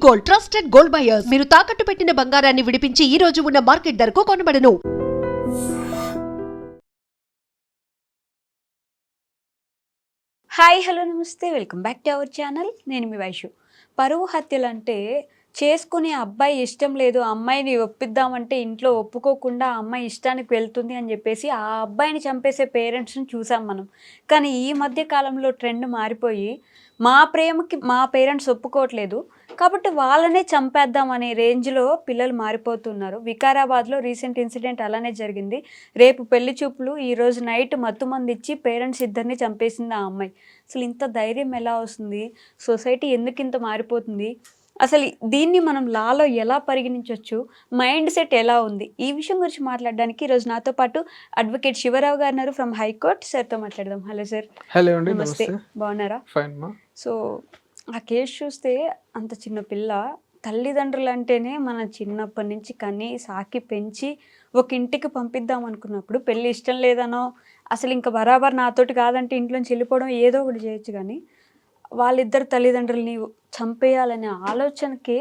Gold, trusted gold buyers. మీరు తాకట్టు పెట్టిన బంగారాన్ని విడిపించి ఈ రోజు ఉన్న మార్కెట్ ధరకు కొనబడను. హాయ్ హలో నమస్తే, welcome back to our channel. నేను మీ వైషు. పరువు హత్యలు అంటే చేసుకునే అబ్బాయి ఇష్టం లేదు, అమ్మాయిని ఒప్పిద్దామంటే ఇంట్లో ఒప్పుకోకుండా ఆ అమ్మాయి ఇష్టానికి వెళ్తుంది అని చెప్పేసి ఆ అబ్బాయిని చంపేసే పేరెంట్స్ని చూసాం మనం. కానీ ఈ మధ్య కాలంలో ట్రెండ్ మారిపోయి మా ప్రేమకి మా పేరెంట్స్ ఒప్పుకోవట్లేదు కాబట్టి వాళ్ళనే చంపేద్దాం అనే రేంజ్లో పిల్లలు మారిపోతున్నారు. వికారాబాద్లో రీసెంట్ ఇన్సిడెంట్ అలానే జరిగింది. రేపు పెళ్లి చూపులు, ఈరోజు నైట్ మత్తుమంది ఇచ్చి పేరెంట్స్ ఇద్దరిని చంపేసింది ఆ అమ్మాయి. అసలు ఇంత ధైర్యం ఎలా వస్తుంది? సొసైటీ ఎందుకు ఇంత మారిపోతుంది? అసలు దీన్ని మనం లాలో ఎలా పరిగణించవచ్చు? మైండ్ సెట్ ఎలా ఉంది? ఈ విషయం గురించి మాట్లాడడానికి ఈరోజు నాతో పాటు అడ్వకేట్ శివరావు గారు ఉన్నారు ఫ్రమ్ హైకోర్ట్. సార్తో మాట్లాడదాం. Hello sir. హలో అండి, నమస్తే. బాగున్నారా? ఫైన్ మా. సో ఆ కేసు చూస్తే అంత చిన్న పిల్ల, తల్లిదండ్రులు అంటేనే మన చిన్నప్పటి నుంచి కని సాకి పెంచి ఒక ఇంటికి పంపిద్దాం అనుకున్నప్పుడు పెళ్ళి ఇష్టం లేదనో, అసలు ఇంకా బరాబర్ నాతోటి కాదంటే ఇంట్లోంచి వెళ్ళిపోవడం ఏదో ఒకటి చేయొచ్చు. కానీ వాళ్ళిద్దరు తల్లిదండ్రులని చంపేయాలనే ఆలోచనకి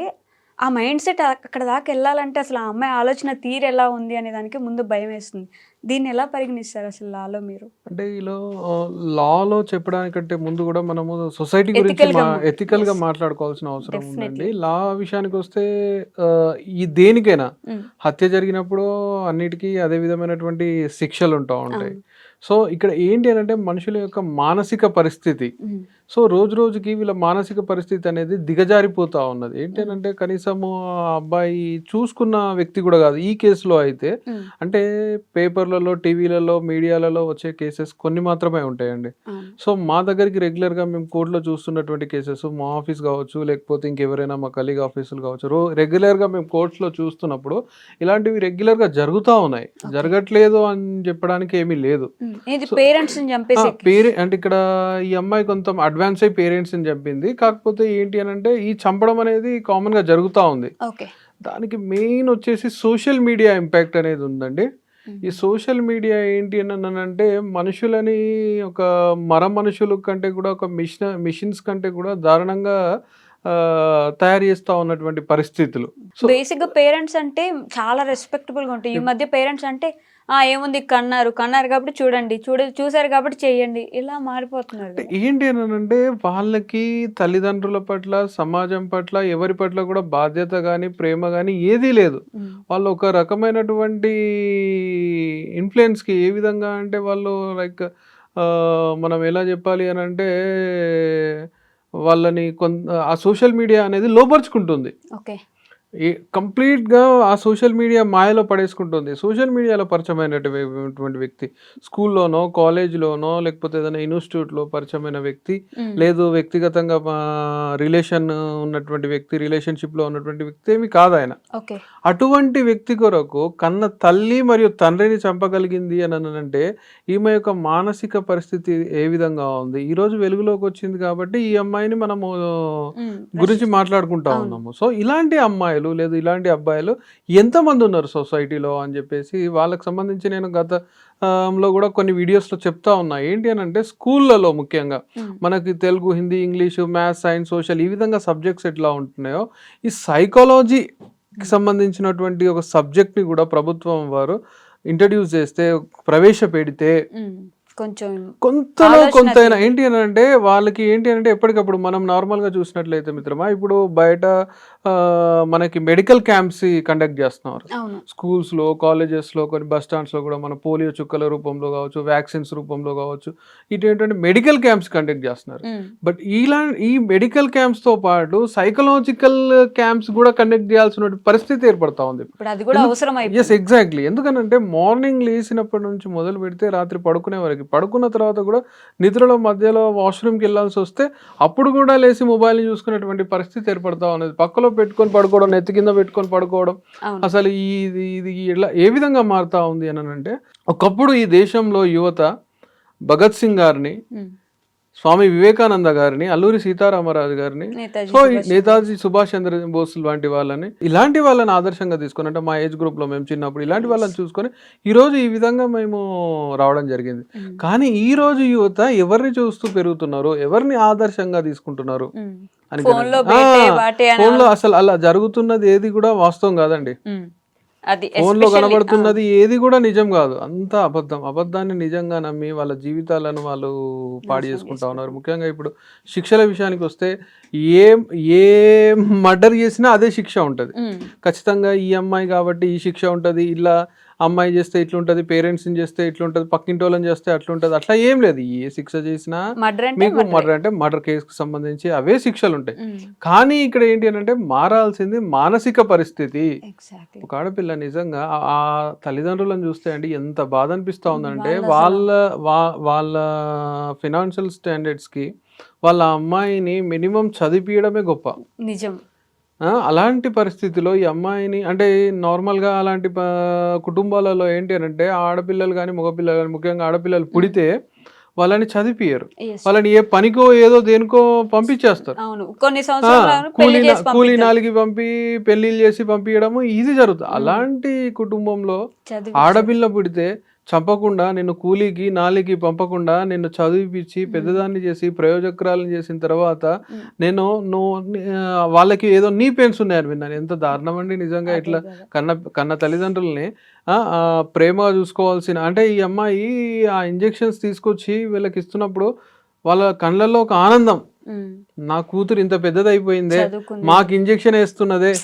ఆ మైండ్ సెట్ అక్కడ దాకా వెళ్ళాలంటే అసలు ఆ అమ్మాయి ఆలోచన తీరు ఎలా ఉంది అనే దానికి ముందు భయం వేస్తుంది. దీన్ని ఎలా పరిగణిస్తారు అసలు లాలో మీరు? అంటే లాలో చెప్పడానికంటే ముందు కూడా మనము సొసైటీ గురించి ఎథికల్ గా మాట్లాడుకోవాల్సిన అవసరం ఉందండి. లా విషయానికి వస్తే ఈ దేనికైనా హత్య జరిగినప్పుడు అన్నిటికీ అదే విధమైనటువంటి శిక్షలు ఉంటాయి. సో ఇక్కడ ఏంటి అని అంటే మనుషుల యొక్క మానసిక పరిస్థితి. సో రోజు రోజుకి వీళ్ళ మానసిక పరిస్థితి అనేది దిగజారిపోతా ఉన్నది. ఏంటి అని అంటే కనీసము ఆ అబ్బాయి చూసుకున్న వ్యక్తి కూడా కాదు. ఈ కేసులో అయితే అంటే పేపర్లలో, టీవీలలో, మీడియాలలో వచ్చే కేసెస్ కొన్ని మాత్రమే ఉంటాయండి. సో మా దగ్గరికి రెగ్యులర్గా మేము కోర్టులో చూస్తున్నటువంటి కేసెస్, మా ఆఫీస్ కావచ్చు, లేకపోతే ఇంకెవరైనా మా కలీగ్ ఆఫీసులు కావచ్చు, రెగ్యులర్గా మేము కోర్ట్స్లో చూస్తున్నప్పుడు ఇలాంటివి రెగ్యులర్గా జరుగుతూ ఉన్నాయి. జరగట్లేదు అని చెప్పడానికి ఏమీ లేదు. అంటే ఇక్కడ ఈ అమ్మాయి కొంత అడ్వాన్స్ అయ్యి పేరెంట్స్ ని చంపింది. కాకపోతే ఏంటి అని అంటే ఈ చంపడం అనేది కామన్ గా జరుగుతూ ఉంది. దానికి మెయిన్ వచ్చేసి సోషల్ మీడియా ఇంపాక్ట్ అనేది ఉందండి. ఈ సోషల్ మీడియా ఏంటి అని అంటే మనుషులని ఒక మనుషుల కంటే కూడా, ఒక మిషన్స్ కంటే కూడా దారుణంగా తయారు చేస్తా ఉన్నటువంటి పరిస్థితులు. బేసిక్ గా పేరెంట్స్ అంటే చాలా రెస్పెక్టబుల్ గా ఉంటాయి. ఈ మధ్య పేరెంట్స్ అంటే ఏముంది, కన్నారు కాబట్టి చూసారు కాబట్టి చెయ్యండి, ఇలా మారిపోతున్నారు. ఏంటి అని అంటే వాళ్ళకి తల్లిదండ్రుల పట్ల, సమాజం పట్ల, ఎవరి పట్ల కూడా బాధ్యత కానీ, ప్రేమ కానీ ఏదీ లేదు. వాళ్ళు ఒక రకమైనటువంటి ఇన్ఫ్లుయెన్స్ కి ఏ విధంగా అంటే వాళ్ళు లైక్ మనం ఎలా చెప్పాలి అని అంటే వాళ్ళని ఆ సోషల్ మీడియా అనేది లోపరుచుకుంటుంది. కంప్లీట్గా ఆ సోషల్ మీడియా మాయలో పడేసుకుంటుంది. సోషల్ మీడియాలో పరిచయమైనటువంటి వ్యక్తి, స్కూల్లోనో, కాలేజ్లోనో, లేకపోతే ఏదైనా ఇన్స్టిట్యూట్లో పరిచయమైన వ్యక్తి, లేదు వ్యక్తిగతంగా రిలేషన్ ఉన్నటువంటి వ్యక్తి, రిలేషన్షిప్లో ఉన్నటువంటి వ్యక్తి ఏమి కాదు ఆయన. అటువంటి వ్యక్తి కొరకు కన్న తల్లి మరియు తండ్రిని చంపగలిగింది అని అంటే ఈమె యొక్క మానసిక పరిస్థితి ఏ విధంగా ఉంది? ఈరోజు వెలుగులోకి వచ్చింది కాబట్టి ఈ అమ్మాయిని మనము గురించి మాట్లాడుకుంటా ఉన్నాము. సో ఇలాంటి అమ్మాయిలు లేదు ఇలాంటి అబ్బాయిలు ఎంతమంది ఉన్నారు సొసైటీలో అని చెప్పేసి వాళ్ళకి సంబంధించి నేను గతంలో కూడా కొన్ని వీడియోస్లో చెప్తా ఉన్నా. ఏంటి అని అంటే స్కూళ్ళలో ముఖ్యంగా మనకి Telugu, Hindi, English, maths, science, social ఈ విధంగా సబ్జెక్ట్స్ ఎట్లా ఉంటున్నాయో ఈ సైకాలజీకి సంబంధించినటువంటి ఒక సబ్జెక్ట్ని కూడా ప్రభుత్వం వారు ఇంట్రడ్యూస్ చేస్తే, ప్రవేశపెడితే కొంతైనా ఏంటి అని అంటే వాళ్ళకి ఏంటి అంటే ఎప్పటికప్పుడు మనం నార్మల్గా చూసినట్లయితే మిత్రమా, ఇప్పుడు బయట మనకి మెడికల్ క్యాంప్స్ కండక్ట్ చేస్తున్నారు స్కూల్స్లో, కాలేజెస్లో, కొన్ని బస్ స్టాండ్స్లో కూడా మన పోలియో చుక్కల రూపంలో కావచ్చు, వ్యాక్సిన్స్ రూపంలో కావచ్చు, ఇటువంటి మెడికల్ క్యాంప్స్ కండక్ట్ చేస్తున్నారు. బట్ ఈ మెడికల్ క్యాంప్స్తో పాటు సైకలాజికల్ క్యాంప్స్ కూడా కండక్ట్ చేయాల్సిన పరిస్థితి ఏర్పడతా ఉంది. Yes, exactly. ఎందుకనంటే మార్నింగ్ లేచినప్పటి నుంచి మొదలు పెడితే రాత్రి పడుకునే వరకు, పడుకున్న తర్వాత కూడా నిద్రలో మధ్యలో వాష్రూమ్కి వెళ్ళాల్సి వస్తే అప్పుడు కూడా లేచి మొబైల్ని చూసుకునేటువంటి పరిస్థితి ఏర్పడతా ఉన్నది. పక్కలో పెట్టుకొని పడుకోవడం, నెత్తి కింద పెట్టుకొని పడుకోవడం. అసలు ఇది ఇలా ఏ విధంగా మారుతా ఉంది అని అంటే, ఒకప్పుడు ఈ దేశంలో యువత భగత్ సింగ్ గారిని, స్వామి వివేకానంద గారిని, అల్లూరి సీతారామరాజు గారిని, సో ఈ నేతాజీ సుభాష్ చంద్ర బోస్ లాంటి వాళ్ళని, ఇలాంటి వాళ్ళని ఆదర్శంగా తీసుకొని, అంటే మా ఏజ్ గ్రూప్ లో మేము చిన్నప్పుడు ఇలాంటి వాళ్ళని చూసుకొని ఈ రోజు ఈ విధంగా మేము రావడం జరిగింది. కానీ ఈ రోజు యువత ఎవరిని చూస్తూ పెరుగుతున్నారు, ఎవరిని ఆదర్శంగా తీసుకుంటున్నారు అని ఫోన్ లో అసలు అలా జరుగుతున్నది ఏది కూడా వాస్తవం కాదండి. ఫోన్ లో కనబడుతున్నది ఏది కూడా నిజం కాదు, అంతా అబద్ధం. అబద్ధాన్ని నిజంగా నమ్మి వాళ్ళ జీవితాలను వాళ్ళు పాడు చేసుకుంటా ఉన్నారు. ముఖ్యంగా ఇప్పుడు శిక్షల విషయానికి వస్తే ఏ ఏ మర్డర్ చేసినా అదే శిక్ష ఉంటది ఖచ్చితంగా. ఈ అమ్మాయి కాబట్టి ఈ శిక్ష ఉంటది, ఇలా అమ్మాయి చేస్తే ఇట్లుంటది, పేరెంట్స్ని చేస్తే ఇట్లుంటది, పక్కింటి వాళ్ళని చేస్తే అట్లుంటది, అట్లా ఏం లేదు. ఏ శిక్ష చేసినా మీకు మర్డర్ అంటే మర్డర్ కేసుకు సంబంధించి అవే శిక్షలు ఉంటాయి. కానీ ఇక్కడ ఏంటి అని అంటే మారాల్సింది మానసిక పరిస్థితి. ఒక ఆడపిల్ల నిజంగా ఆ తల్లిదండ్రులను చూస్తే అండి ఎంత బాధ అనిపిస్తా ఉందంటే, వాళ్ళ ఫినాన్షియల్ స్టాండర్డ్స్ కి వాళ్ళ అమ్మాయిని మినిమం చదివించడమే గొప్ప. నిజం. అలాంటి పరిస్థితిలో ఈ అమ్మాయిని, అంటే నార్మల్గా అలాంటి కుటుంబాలలో ఏంటి అని అంటే ఆడపిల్లలు కానీ మగపిల్లలు కానీ, ముఖ్యంగా ఆడపిల్లలు పుడితే వాళ్ళని చదివియరు, వాళ్ళని ఏ పనికో ఏదో దేనికో పంపించేస్తారు. కూలీ నాలికి పంపి పెళ్లిళ్ళు చేసి పంపించడము ఇది జరుగుతుంది. అలాంటి కుటుంబంలో ఆడపిల్ల పుడితే చంపకుండా, నిన్ను కూలీకి నాలికి పంపకుండా నిన్ను చదివిపించి పెద్దదాన్ని చేసి ప్రయోజకురాలను చేసిన తర్వాత వాళ్ళకి ఏదో నీ పెన్స్ ఉన్నాయని విన్నాను. ఎంత దారుణం అండి నిజంగా. ఇట్లా కన్న తల్లిదండ్రుల్ని ప్రేమగా చూసుకోవాల్సిన, అంటే ఈ అమ్మాయి ఆ ఇంజెక్షన్స్ తీసుకొచ్చి వీళ్ళకి ఇస్తున్నప్పుడు వాళ్ళ కళ్ళల్లో ఒక ఆనందం, నా కూతురు ఇంత పెద్దదైపోయిందే, మాకు ఇంజెక్షన్ వేస్తున్నదే,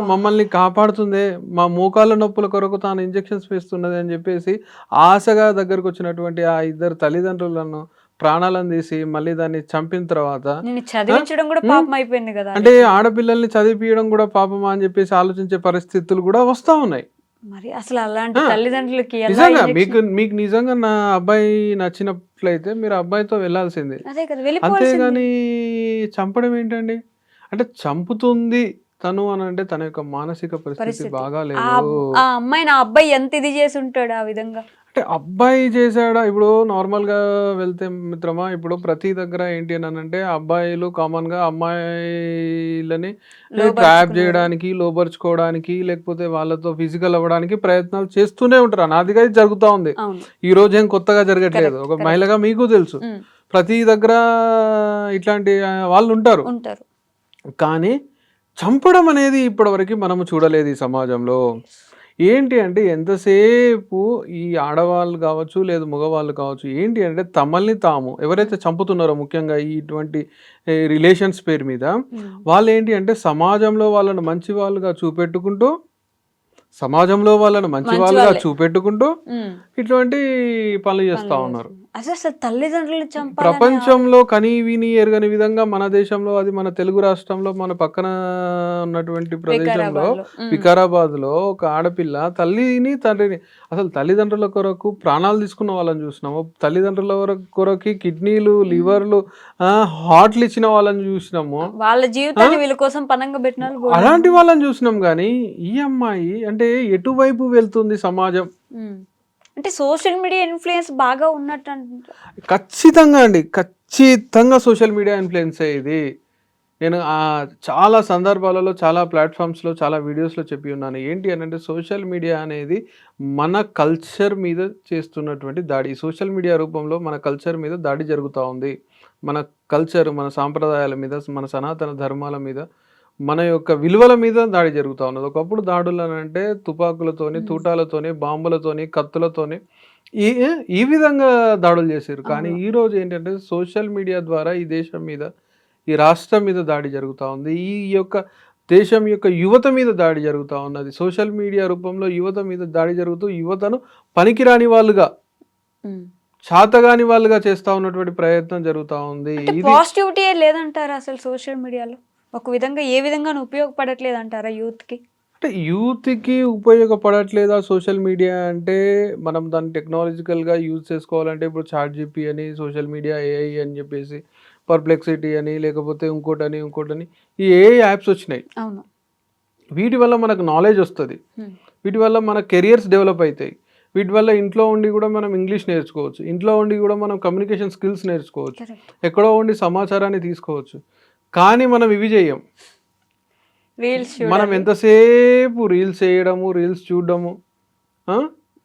మమ్మల్ని కాపాడుతుంది, మా మోకాళ్ళ నొప్పుల కొరకు తాను ఇంజెక్షన్స్ వేస్తున్నది అని చెప్పేసి ఆశగా దగ్గరకు వచ్చినటువంటి ఆ ఇద్దరు తల్లిదండ్రులను ప్రాణాలను తీసి మళ్ళీ దాన్ని చంపిన తర్వాత చదివించడం కూడా పాపం అయిపోయింది కదా. అంటే ఆడపిల్లల్ని చదివించడం కూడా పాపమా అని చెప్పేసి ఆలోచించే పరిస్థితులు కూడా వస్తూ ఉన్నాయి. మరి అసలు అలాంటి తల్లిదండ్రులకి నిజంగా మీకు నిజంగా నా అబ్బాయి నచ్చినట్లయితే మీరు అబ్బాయితో వెళ్ళాల్సిందే, అంతేగాని చంపడం ఏంటండి. అంటే చంపుతుంది తను అని అంటే తన యొక్క మానసిక పరిస్థితి బాగా లేదు. ఆ అమ్మాయి నా అబ్బాయి ఎంత ఇది చేసి ఉంటాడు ఆ విధంగా. అంటే అబ్బాయి చేశాడా? ఇప్పుడు నార్మల్ గా వెళ్తే మిత్రమా, ఇప్పుడు ప్రతి దగ్గర ఏంటి అని అంటే అబ్బాయిలు కామన్ గా అమ్మాయిలని ట్రాప్ చేయడానికి, లోపరుచుకోవడానికి, లేకపోతే వాళ్ళతో ఫిజికల్ అవ్వడానికి ప్రయత్నాలు చేస్తూనే ఉంటారు. నాదిగా జరుగుతూ ఉంది, ఈ రోజు ఏం కొత్తగా జరగట్లేదు. ఒక మహిళగా మీకు తెలుసు ప్రతి దగ్గర ఇట్లాంటి వాళ్ళు ఉంటారు. కానీ చంపడం అనేది ఇప్పటివరకు మనము చూడలేదు ఈ సమాజంలో. ఏంటి అంటే ఎంతసేపు ఈ ఆడవాళ్ళు కావచ్చు లేదు మగవాళ్ళు కావచ్చు, ఏంటి అంటే తమల్ని తాము ఎవరైతే చంపుతున్నారో ముఖ్యంగా ఇటువంటి రిలేషన్స్ పేరు మీద, వాళ్ళు ఏంటి అంటే సమాజంలో వాళ్ళను మంచి వాళ్ళుగా చూపెట్టుకుంటూ ఇటువంటి పనులు చేస్తా ఉన్నారు. అసలు తల్లిదండ్రులు ప్రపంచంలో కని విని ఎరగని విధంగా మన దేశంలో, అది మన తెలుగు రాష్ట్రంలో మన పక్కన ఉన్నటువంటి ప్రదేశంలో వికారాబాద్ లో ఒక ఆడపిల్ల తల్లిని తండ్రిని, అసలు తల్లిదండ్రుల కొరకు ప్రాణాలు తీసుకున్న వాళ్ళని చూసినాము, తల్లిదండ్రుల కొరకు కిడ్నీలు, లివర్లు, హార్ట్లు ఇచ్చిన వాళ్ళని చూసినాము, వాళ్ళ జీవితాన్ని వీళ్ళ కోసం పనంగా పెట్టిన అలాంటి వాళ్ళని చూసినాం. కానీ ఈ అమ్మాయి అంటే ఎటువైపు వెళ్తుంది సమాజం? అంటే సోషల్ మీడియా ఇన్ఫ్లుయెన్స్ బాగా ఉన్నట్టు. ఖచ్చితంగా అండి, ఖచ్చితంగా సోషల్ మీడియా ఇన్ఫ్లుయెన్స్ ఇది. నేను చాలా సందర్భాలలో, చాలా ప్లాట్ఫామ్స్లో, చాలా వీడియోస్లో చెప్పి ఉన్నాను. ఏంటి అని అంటే సోషల్ మీడియా అనేది మన కల్చర్ మీద చేస్తున్నటువంటి దాడి. సోషల్ మీడియా రూపంలో మన కల్చర్ మీద దాడి జరుగుతూ ఉంది. మన కల్చర్, మన సాంప్రదాయాల మీద, మన సనాతన ధర్మాల మీద, మన యొక్క విలువల మీద దాడి జరుగుతూ ఉన్నది. ఒకప్పుడు దాడులు అని అంటే తుపాకులతోని, తూటాలతోని, బాంబులతోని, కత్తులతోని ఈ విధంగా దాడులు చేశారు. కానీ ఈ రోజు ఏంటంటే సోషల్ మీడియా ద్వారా ఈ దేశం మీద, ఈ రాష్ట్రం మీద దాడి జరుగుతూ ఉంది. ఈ యొక్క దేశం యొక్క యువత మీద దాడి జరుగుతూ ఉన్నది. సోషల్ మీడియా రూపంలో యువత మీద దాడి జరుగుతూ యువతను పనికిరాని వాళ్ళుగా, చాతగాని వాళ్ళుగా చేస్తా ఉన్నటువంటి ప్రయత్నం జరుగుతూ ఉంది. పాజిటివిటీ లేదంటారా అసలు సోషల్ మీడియాలో? ఒక విధంగా ఏ విధంగా ఉపయోగపడట్లేదు అంటారా యూత్కి? అంటే యూత్కి ఉపయోగపడట్లేదా సోషల్ మీడియా అంటే, మనం దాన్ని టెక్నాలజికల్గా యూజ్ చేసుకోవాలంటే ఇప్పుడు చాట్‌జిపిటి అని, సోషల్ మీడియా ఏఐ అని చెప్పేసి, పర్ప్లెక్సిటీ అని, లేకపోతే ఇంకోటని ఈ ఏఐ యాప్స్ వచ్చినాయి. వీటి వల్ల మనకు నాలెడ్జ్ వస్తుంది, వీటి వల్ల మన కెరియర్స్ డెవలప్ అవుతాయి. వీటి వల్ల ఇంట్లో ఉండి కూడా మనం ఇంగ్లీష్ నేర్చుకోవచ్చు, ఇంట్లో ఉండి కూడా మనం కమ్యూనికేషన్ స్కిల్స్ నేర్చుకోవచ్చు, కరెక్ట్. ఎక్కడో ఉండి సమాచారాన్ని తీసుకోవచ్చు. కానీ మనం ఇవి చేయం. రీల్స్ మనం ఎంతసేపు రీల్స్ చేయడము, రీల్స్ చూడడము,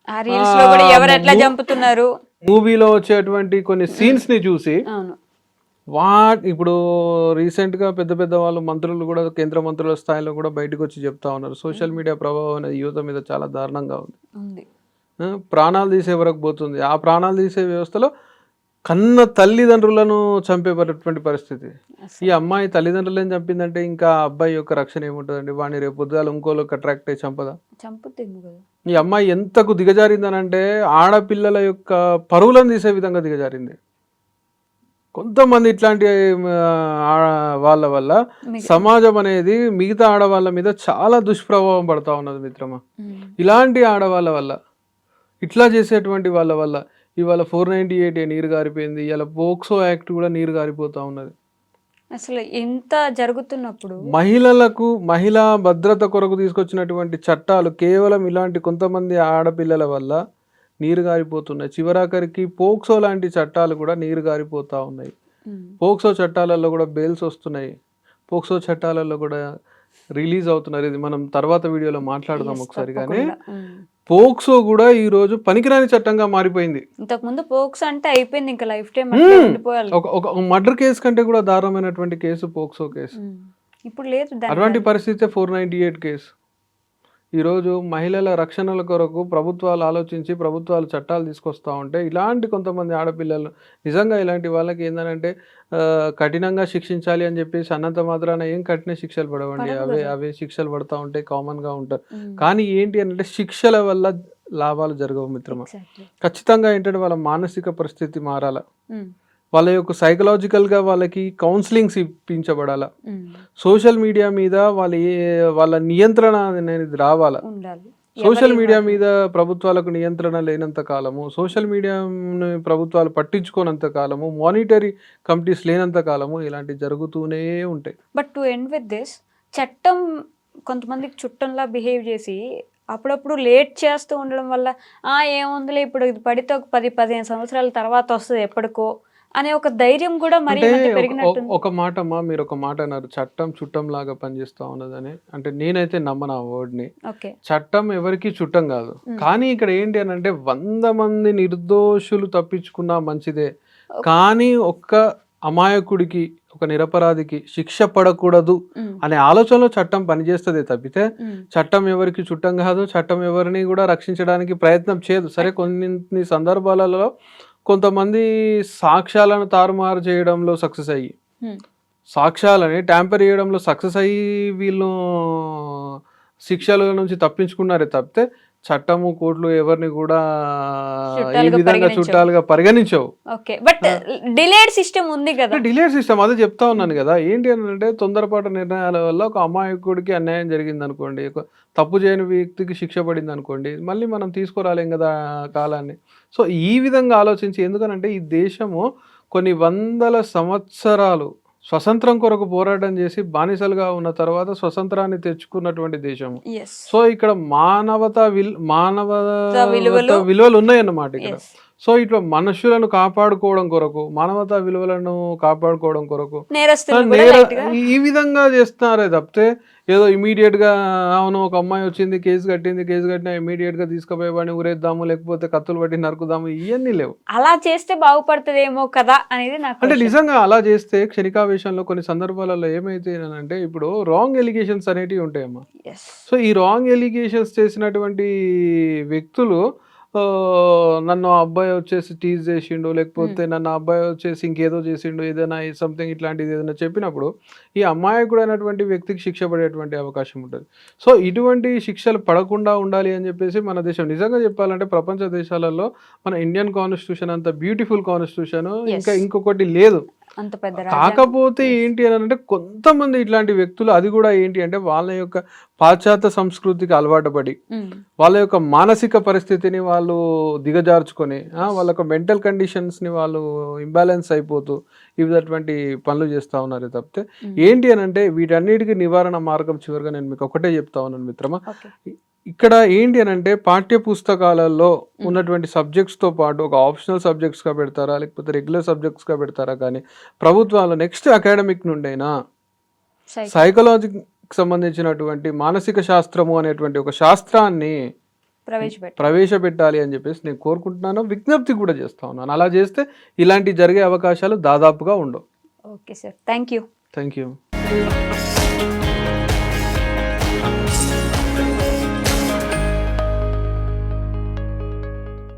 ఆ రీల్స్ లో కూడా ఎవరు ఎట్లా చంపుతున్నారు. మూవీలో వచ్చేటువంటి కొన్ని సీన్స్ ని చూసి అవును. ఇప్పుడు రీసెంట్ గా పెద్ద పెద్ద వాళ్ళు మంత్రులు కూడా కేంద్ర మంత్రుల స్థాయిలో కూడా బయటకు వచ్చి చెప్తా ఉన్నారు, సోషల్ మీడియా ప్రభావం అనేది యువత మీద చాలా దారుణంగా ఉంది. ప్రాణాలు తీసే వరకు పోతుంది. ఆ ప్రాణాలు తీసే వ్యవస్థలో కన్న తల్లిదండ్రులను చంపేటటువంటి పరిస్థితి. ఈ అమ్మాయి తల్లిదండ్రులను చంపిందంటే ఇంకా అబ్బాయి యొక్క రక్షణ ఏముంటుందండి? వాడిని రేపు పొద్దుగాల ఇంకోలోకి అట్రాక్ట్ అయ్యి చంపదా? చంపుతుంది కదా. ఈ అమ్మాయి ఎంతకు దిగజారిందనంటే ఆడపిల్లల యొక్క పరువులను తీసే విధంగా దిగజారింది. కొంతమంది ఇట్లాంటి వాళ్ళ వల్ల సమాజం అనేది మిగతా ఆడవాళ్ళ మీద చాలా దుష్ప్రభావం పడతా ఉన్నది మిత్రమా. ఇలాంటి ఆడవాళ్ళ వల్ల, ఇట్లా చేసేటువంటి వాళ్ళ వల్ల ఇవాళ 498 నీరు గారిపోయింది, ఇలా పోక్సో యాక్ట్ కూడా నీరు గారిపోతా ఉన్నది. అసలు ఎంత జరుగుతున్నప్పుడు మహిళా భద్రత కొరకు తీసుకొచ్చినటువంటి చట్టాలు కేవలం ఇలాంటి కొంతమంది ఆడపిల్లల వల్ల నీరు గారిపోతున్నాయి. చివరాఖరికి పోక్సో లాంటి చట్టాలు కూడా నీరు గారిపోతా ఉన్నాయి. పోక్సో చట్టాలలో కూడా బెయిల్స్ వస్తున్నాయి, పోక్సో చట్టాలలో కూడా రిలీజ్ అవుతున్నారు. ఇది మనం తర్వాత వీడియోలో మాట్లాడదాం ఒకసారి. కానీ పోక్సో కూడా ఈ రోజు పనికిరాని చట్టంగా మారిపోయింది. ఇంతకు ముందు పోక్సో అంటే అయిపోయింది, ఇంకా లైఫ్ టైం ఉండిపోవాలి. ఒక మర్డర్ కేసు కంటే కూడా దారుణమైనటువంటి కేసు పోక్సో కేసు. ఇప్పుడు లేదు అటువంటి పరిస్థితి 498 కేసు. ఈరోజు మహిళల రక్షణల కొరకు ప్రభుత్వాలు ఆలోచించి ప్రభుత్వాలు చట్టాలు తీసుకొస్తూ ఉంటే ఇలాంటి కొంతమంది ఆడపిల్లలు నిజంగా ఇలాంటి వాళ్ళకి ఏంటంటే కఠినంగా శిక్షించాలి అని చెప్పేసి అన్నంత మాత్రాన ఏం కఠిన శిక్షలు పడవండి, అవే శిక్షలు పడతా ఉంటే కామన్గా ఉంటారు. కానీ ఏంటి అంటే శిక్షల వల్ల లాభాలు జరగవు మిత్రమా. ఖచ్చితంగా ఏంటంటే వాళ్ళ మానసిక పరిస్థితి మారాల, వాళ్ళ యొక్క సైకలాజికల్గా వాళ్ళకి కౌన్సిలింగ్స్ ఇప్పించబడాల, సోషల్ మీడియా మీద వాళ్ళ నియంత్రణ అనేది రావాల. సోషల్ మీడియా మీద ప్రభుత్వాలకు నియంత్రణ లేనంత కాలము, సోషల్ మీడియాను ప్రభుత్వాలు పట్టించుకోనంత కాలము, మానిటరీ కమిటీస్ లేనంత కాలము ఇలాంటి జరుగుతూనే ఉంటాయి. But to end with this, చట్టం కొంతమందికి చుట్టంలా బిహేవ్ చేసి అప్పుడప్పుడు లేట్ చేస్తూ ఉండడం వల్ల ఏముందిలే ఇప్పుడు ఇది పడితే ఒక 10-15 సంవత్సరాల తర్వాత వస్తుంది ఎప్పటికో అనే ఒక ధైర్యం కూడా మరి పెరిగినట్టు. ఒక మాట అమ్మా, మీరు ఒక మాట అన్నారు, చట్టం చుట్టం లాగా పనిచేస్తా ఉన్నదని. అంటే నేనైతే నమ్మను ఆ వర్డ్ని. చట్టం ఎవరికి చుట్టం కాదు. కానీ ఇక్కడ ఏంటి అని అంటే 100 మంది నిర్దోషులు తప్పించుకున్నా మంచిదే, కానీ ఒక్క అమాయకుడికి, ఒక నిరపరాధికి శిక్ష పడకూడదు అనే ఆలోచనలో చట్టం పనిచేస్తుంది తప్పితే చట్టం ఎవరికి చుట్టం కాదు, చట్టం ఎవరిని కూడా రక్షించడానికి ప్రయత్నం చేయదు. సరే, కొన్ని సందర్భాలలో కొంతమంది సాక్ష్యాలను తారుమారు చేయడంలో సక్సెస్ అయ్యి, సాక్ష్యాలని ట్యాంపర్ చేయడంలో సక్సెస్ అయ్యి వీళ్ళు శిక్షల నుంచి తప్పించుకున్నారే తప్పితే చట్టము, కోర్టులు ఎవరిని కూడా ఈ విధంగా చుట్టాలుగా పరిగణించవు. డిలేడ్ సిస్టమ్ ఉంది కదా, డిలేడ్ సిస్టమ్ అదే చెప్తా ఉన్నాను కదా. ఏంటి అంటే తొందరపాటు నిర్ణయాల వల్ల ఒక అమాయకుడికి అన్యాయం జరిగింది అనుకోండి, తప్పు చేయని వ్యక్తికి శిక్ష పడింది అనుకోండి, మళ్ళీ మనం తీసుకురాలేం కదా కాలాన్ని. సో ఈ విధంగా ఆలోచించి, ఎందుకనంటే ఈ దేశము కొన్ని వందల సంవత్సరాలు స్వతంత్రం కొరకు పోరాటం చేసి బానిసలుగా ఉన్న తర్వాత స్వతంత్రాన్ని తెచ్చుకున్నటువంటి దేశము. సో ఇక్కడ మానవతా విలువలు ఉన్నాయన్నమాట ఇక్కడ. సో ఇట్లా మనుషులను కాపాడుకోవడం కొరకు, మానవతా విలువలను కాపాడుకోవడం కొరకు ఈ విధంగా చేస్తున్నారే తప్పితే ఏదో ఇమీడియట్ గా అవును ఒక అమ్మాయి వచ్చింది, కేసు కట్టినా ఇమీడియట్ గా తీసుకుపోయేవాడిని ఊరేద్దాము, లేకపోతే కత్తులు పట్టి నరుకుదాము, ఇవన్నీ లేవు. అలా చేస్తే బాగుపడుతుందేమో కదా అనేది నాకు. అంటే నిజంగా అలా చేస్తే క్షణికావేశంలో కొన్ని సందర్భాలలో ఏమైతే అంటే ఇప్పుడు రాంగ్ ఎలిగేషన్స్ అనేటివి ఉంటాయమ్మా. సో ఈ రాంగ్ ఎలిగేషన్స్ చేసినటువంటి వ్యక్తులు నన్ను అబ్బాయి వచ్చేసి టీజ్ చేసిండు, లేకపోతే నన్ను అబ్బాయి వచ్చేసి ఇంకేదో చేసిండు, ఏదైనా సంథింగ్ ఇట్లాంటిది ఏదైనా చెప్పినప్పుడు ఈ అమాయకుడు అయినటువంటి వ్యక్తికి శిక్ష పడేటువంటి అవకాశం ఉంటుంది. సో ఇటువంటి శిక్షలు పడకుండా ఉండాలి అని చెప్పేసి మన దేశం, నిజంగా చెప్పాలంటే ప్రపంచ దేశాలలో మన ఇండియన్ కాన్స్టిట్యూషన్ అంత బ్యూటిఫుల్ కాన్స్టిట్యూషన్ ఇంకా ఇంకొకటి లేదు. కాకపోతే ఏంటి అని అంటే కొంతమంది ఇట్లాంటి వ్యక్తులు, అది కూడా ఏంటి అంటే వాళ్ళ యొక్క పాశ్చాత్య సంస్కృతికి అలవాటు పడి వాళ్ళ యొక్క మానసిక పరిస్థితిని వాళ్ళు దిగజార్చుకొని వాళ్ళ యొక్క మెంటల్ కండిషన్స్ ని వాళ్ళు ఇంబ్యాలెన్స్ అయిపోతూ ఇటువంటి పనులు చేస్తూ ఉన్నారు తప్పితే ఏంటి అని అంటే వీటన్నిటికీ నివారణ మార్గం చివరిగా నేను మీకు ఒకటే చెప్తా ఉన్నాను మిత్రమా, ఇక్కడ ఏంటి అని అంటే పాఠ్య పుస్తకాలలో ఉన్నటువంటి సబ్జెక్ట్స్తో పాటు ఒక ఆప్షనల్ సబ్జెక్ట్స్గా పెడతారా, లేకపోతే రెగ్యులర్ సబ్జెక్ట్స్గా పెడతారా, కానీ ప్రభుత్వాలు నెక్స్ట్ అకాడమిక్ నుండైనా సైకాలజీకి సంబంధించినటువంటి మానసిక శాస్త్రము అనేటువంటి ఒక శాస్త్రాన్ని ప్రవేశపెట్టాలి అని చెప్పేసి నేను కోరుకుంటున్నాను, విజ్ఞప్తి కూడా చేస్తా ఉన్నాను. అలా చేస్తే ఇలాంటి జరిగే అవకాశాలు దాదాపుగా ఉండవు. Okay sir, thank you. Thank you.